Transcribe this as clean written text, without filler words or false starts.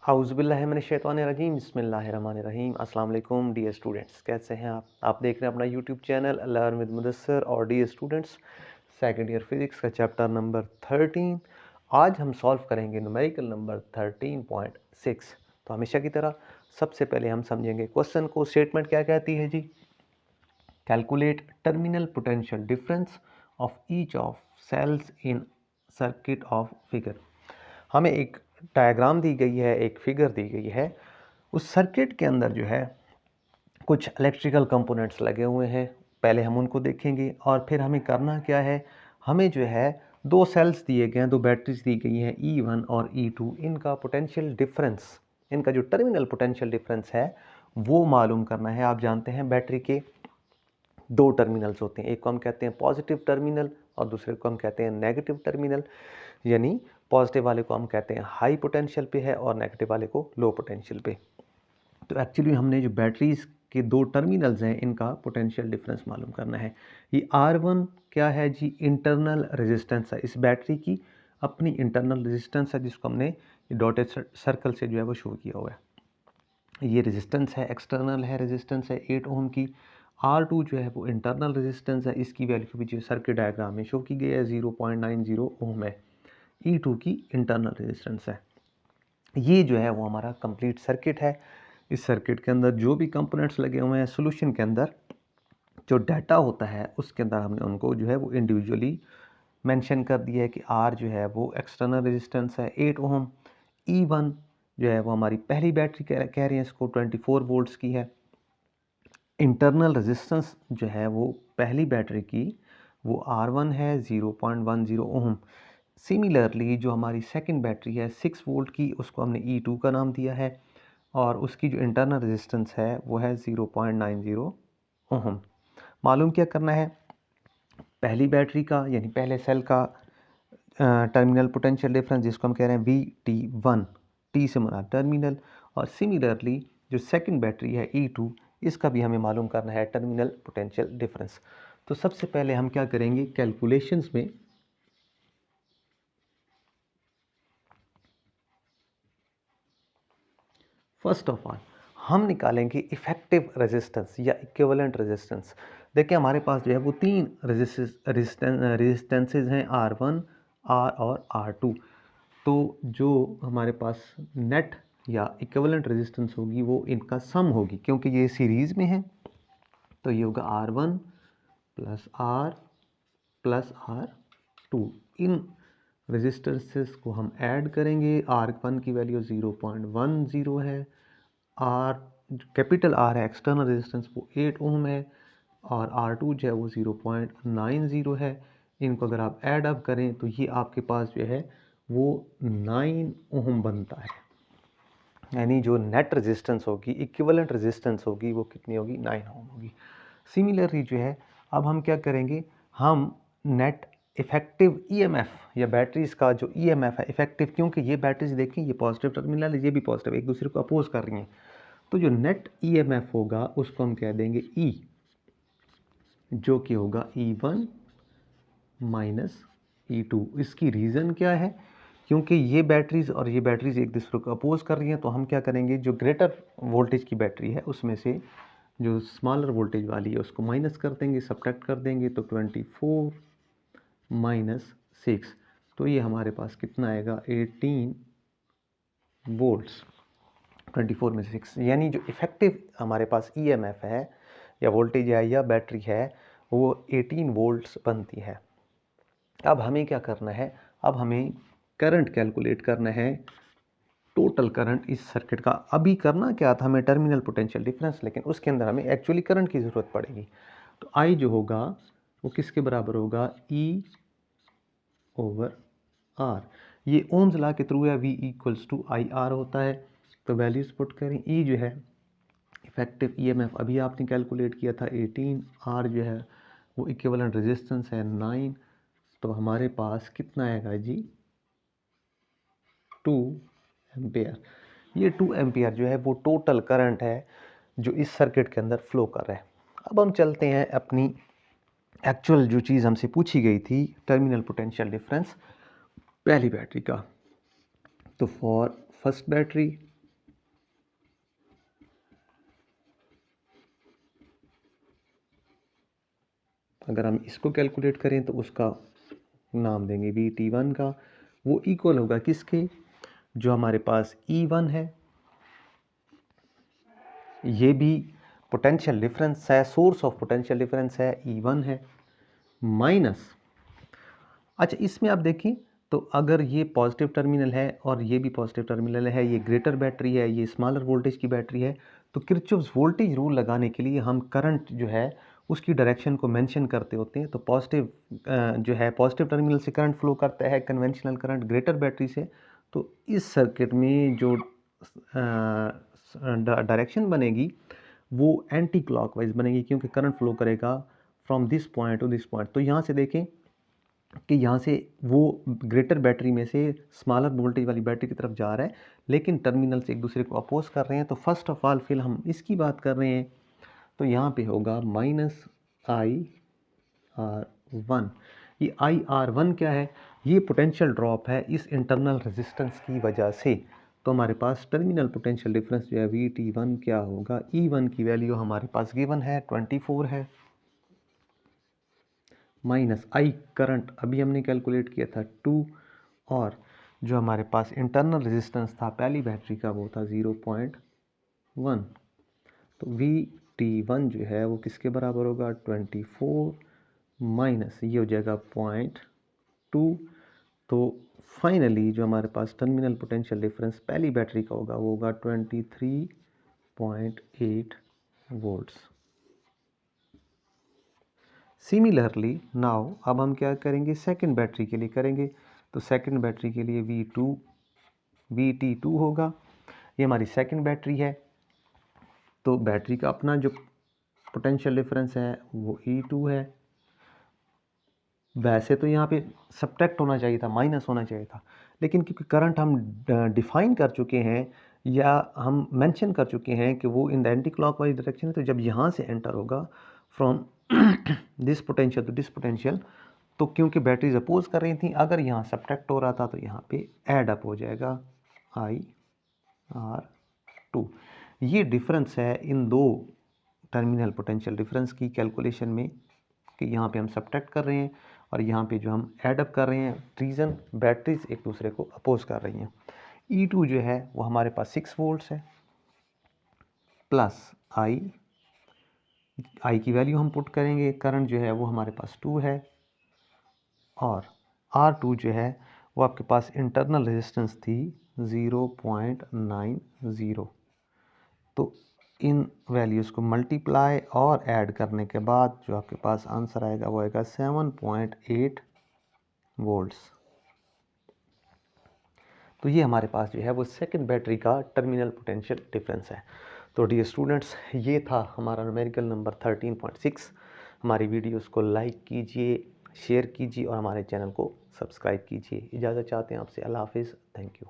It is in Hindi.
औज़ुबिल्लाहिमिनश्शैतानिर्रजीम बिस्मिल्लाहिर्रहमानिर्रहीम। अस्सलाम वालेकुम डियर स्टूडेंट्स, कैसे हैं आप देख रहे हैं अपना YouTube channel learn with Mudassar. और dear students, second year physics का चैप्टर नंबर 13 आज हम सॉल्व करेंगे न्यूमेरिकल नंबर 13.6। तो हमेशा की तरह सबसे पहले हम समझेंगे क्वेश्चन को। स्टेटमेंट क्या कहती है जी? Calculate terminal potential difference of each of cells in circuit of figure. हमें एक डायग्राम दी गई है, एक फिगर दी गई है। उस सर्किट के अंदर जो है कुछ इलेक्ट्रिकल कंपोनेंट्स लगे हुए हैं। पहले हम उनको देखेंगे और फिर हमें करना क्या है, हमें जो है दो सेल्स दिए गए हैं, दो बैटरीज दी गई हैं E1 और E2। इनका पोटेंशियल डिफरेंस, इनका जो टर्मिनल पोटेंशियल डिफरेंस है वो मालूम करना है। आप जानते हैं बैटरी के दो टर्मिनल्स होते हैं, एक को हम कहते हैं पॉजिटिव टर्मिनल और दूसरे को हम कहते हैं नेगेटिव टर्मिनल। यानी पॉजिटिव वाले को हम कहते हैं हाई पोटेंशियल पे है और नेगेटिव वाले को लो पोटेंशियल पे। तो एक्चुअली हमने जो बैटरीज के दो टर्मिनल्स हैं इनका पोटेंशियल डिफरेंस मालूम करना है। ये R1 क्या है जी? इंटरनल रेजिस्टेंस है। इस बैटरी की अपनी इंटरनल रेजिस्टेंस है जिसको हमने डॉटेड सर्कल से जो है वो शो किया हुआ है। ये रेजिस्टेंस है, एक्सटर्नल है, रेजिस्टेंस है 8 ओम की। R2 जो है वो इंटरनल रेजिस्टेंस है, इसकी वैल्यू भी जो सर्किट डायग्राम में शो की गई है 0.90 ओम है। E2 की इंटरनल रेजिस्टेंस है। ये जो है वो हमारा कंप्लीट सर्किट है। इस सर्किट के अंदर जो भी कंपोनेंट्स लगे हुए हैं, सॉल्यूशन के अंदर जो डाटा होता है उसके अंदर हमने उनको जो है वो इंडिविजुअली मेंशन कर दिया है कि R जो है वो एक्सटर्नल रेजिस्टेंस है 8 ओम। E1 जो है वो हमारी पहली बैटरी कह रहे हैं, इसको 24 वोल्ट्स की है। इंटरनल रेजिस्टेंस जो है वो पहली बैटरी की वो R1 है 0.10 ओम। सिमिलरली जो हमारी सेकंड बैटरी है 6 वोल्ट की, उसको हमने E2 का नाम दिया है और उसकी जो इंटरनल रेजिस्टेंस है वो है 0.90 ओम। मालूम क्या करना है? पहली बैटरी का यानी पहले सेल का टर्मिनल पोटेंशियल डिफरेंस जिसको हम कह रहे हैं VT1, T से मरा टर्मिनल। और सिमिलरली जो सेकंड बैटरी है E2, इसका भी हमें मालूम करना है टर्मिनल पोटेंशियल डिफरेंस। तो सबसे पहले हम क्या करेंगे, कैलकुलेशंस में फर्स्ट ऑफ ऑल हम निकालेंगे इफेक्टिव रेजिस्टेंस या इक्विवेलेंट रेजिस्टेंस। देखिए हमारे पास जो है वो तीन रेजिस्टेंसेज हैं, R1, R और R2। तो जो हमारे पास नेट या इक्विवेलेंट रेजिस्टेंस होगी वो इनका सम होगी, क्योंकि ये सीरीज़ में है। तो ये होगा R1 plus R plus R2। इन रेजिस्टेंसेस को हम ऐड करेंगे। R1 की वैल्यू 0.10 है, R कैपिटल R है एक्सटर्नल रेजिस्टेंस वो 8 ओम है और R2 जो है वो 0.90 है। इनको अगर आप ऐड अप करें तो ये आपके पास जो है वो 9 ओम बनता है। यानी जो नेट रेजिस्टेंस होगी, इक्विवेलेंट रेजिस्टेंस होगी, वो कितनी होगी? 9 ओम होगी। सिमिलरली जो है अब हम क्या करेंगे, हम नेट इफेक्टिव ईएमएफ या बैटरीज का जो ईएमएफ है इफेक्टिव, क्योंकि ये बैटरीज देखें ये पॉजिटिव टर्मिनल है, ये भी पॉजिटिव, एक दूसरे को अपोज कर रही हैं। तो जो नेट ईएमएफ होगा उसको हम कह देंगे E, जो कि होगा E1 माइनस E2। इसकी रीज़न क्या है? क्योंकि ये बैटरीज और ये बैटरीज एक दूसरे को अपोज कर रही हैं, तो हम क्या करेंगे, जो ग्रेटर वोल्टेज की बैटरी है उसमें से जो स्मॉलर वोल्टेज वाली है उसको माइनस कर देंगे, सब्ट्रैक्ट कर देंगे। तो 24 माइनस 6, तो ये हमारे पास कितना आएगा? 18 वोल्ट्स। 24 में 6, यानी जो इफेक्टिव हमारे पास ईएमएफ है या वोल्टेज है या बैटरी है वो 18 वोल्ट्स बनती है। अब हमें क्या करना है, अब हमें करंट कैलकुलेट करना है, टोटल करंट इस सर्किट का। अभी करना क्या था हमें? टर्मिनल पोटेंशियल डिफरेंस, लेकिन उसके अंदर हमें एक्चुअली करंट की ज़रूरत पड़ेगी। तो I जो होगा वो किसके बराबर होगा? E over R। ये ओम्स लॉ के थ्रू है, V इक्वल्स टू IR होता है। तो वैल्यूज पुट करें। E जो है इफेक्टिव ईएमएफ अभी आपने कैलकुलेट किया था 18, R जो है वो इक्विवेलेंट रेजिस्टेंस है 9। तो हमारे पास कितना आएगा जी? 2 एम्पियर। ये 2 एम्पियर जो है वो टोटल करंट है जो इस सर्किट के अंदर फ्लो कर रहा है। अब हम चलते हैं अपनी एक्चुअल जो चीज़ हमसे पूछी गई थी, टर्मिनल पोटेंशियल डिफरेंस पहली बैटरी का। तो फॉर फर्स्ट बैटरी अगर हम इसको कैलकुलेट करें तो उसका नाम देंगे VT1 का, वो इक्वल होगा किसके, जो हमारे पास E1 है, ये भी पोटेंशियल डिफरेंस है, सोर्स ऑफ पोटेंशियल डिफरेंस है, E1 है, माइनस, अच्छा इसमें आप देखिए तो अगर ये पॉजिटिव टर्मिनल है और ये भी पॉजिटिव टर्मिनल है, ये ग्रेटर बैटरी है, ये स्मॉलर वोल्टेज की बैटरी है, तो किरचॉफ्स वोल्टेज रूल लगाने के लिए हम करंट जो है उसकी डायरेक्शन को मेंशन करते होते हैं। तो पॉजिटिव जो है पॉजिटिव टर्मिनल से करंट फ्लो करता है, कन्वेंशनल करंट ग्रेटर बैटरी से। तो इस सर्किट में जो डायरेक्शन बनेगी वो एंटी क्लॉकवाइज बनेगी, क्योंकि करंट फ्लो करेगा from this point two this point. तो यहाँ से देखें कि यहाँ से वो ग्रेटर बैटरी में से स्मॉलर वोल्टेज वाली बैटरी की तरफ जा रहा है, लेकिन टर्मिनल से एक दूसरे को अपोज कर रहे हैं। तो फर्स्ट ऑफ ऑल फिर हम इसकी बात कर रहे हैं, तो यहाँ पे होगा -IR1। ये IR1 क्या है, ये पोटेंशियल ड्रॉप है इस इंटरनल रेजिस्टेंस की वजह से। तो हमारे पास टर्मिनल पोटेंशियल डिफरेंस जो है VT1 क्या होगा, E1 की वैल्यू हमारे पास गिवन है 24 है, माइनस I करंट अभी हमने कैलकुलेट किया था 2, और जो हमारे पास इंटरनल रेजिस्टेंस था पहली बैटरी का वो था 0.1। तो VT1 जो है वो किसके बराबर होगा, 24 माइनस ये हो जाएगा 0.2। तो फाइनली जो हमारे पास टर्मिनल पोटेंशियल डिफरेंस पहली बैटरी का होगा वो होगा 23.8 वोल्ट्स। सिमिलरली नाउ अब हम क्या करेंगे, सेकंड बैटरी के लिए करेंगे। तो सेकंड बैटरी के लिए VT2 होगा, ये हमारी सेकंड बैटरी है। तो बैटरी का अपना जो पोटेंशियल डिफरेंस है वो E2 है। वैसे तो यहाँ पे सब्ट्रैक्ट होना चाहिए था, माइनस होना चाहिए था, लेकिन क्योंकि करंट हम डिफाइन कर चुके हैं या हम मेंशन कर चुके हैं कि वो in the anti clockwise direction है, तो जब यहाँ से एंटर होगा from this potential to this potential, तो क्योंकि बैटरीज अपोज कर रही थी, अगर यहाँ सब्ट्रैक्ट हो रहा था तो यहाँ पे ऐड अप हो जाएगा IR2। ये डिफरेंस है इन दो टर्मिनल पोटेंशियल डिफरेंस की कैलकुलेशन में, कि यहाँ पे हम सब्ट्रैक्ट कर रहे हैं और यहाँ पे जो हम ऐड अप कर रहे हैं, रीज़न बैटरीज एक दूसरे को अपोज कर रही हैं। E2 जो है वो हमारे पास 6 वोल्ट्स है, प्लस I की वैल्यू हम पुट करेंगे, करंट जो है वो हमारे पास 2 है, और R2 जो है वो आपके पास इंटरनल रेजिस्टेंस थी 0.90। तो इन वैल्यूज़ को मल्टीप्लाई और ऐड करने के बाद जो आपके पास आंसर आएगा वो आएगा 7.8 वोल्ट्स। तो ये हमारे पास जो है वो सेकंड बैटरी का टर्मिनल पोटेंशियल डिफरेंस है। तो डियर स्टूडेंट्स, ये था हमारा न्यूमेरिकल नंबर 13.6। हमारी वीडियोस को लाइक कीजिए, शेयर कीजिए और हमारे चैनल को सब्सक्राइब कीजिए। इजाज़त चाहते हैं आपसे, अल्लाह हाफिज़, थैंक यू।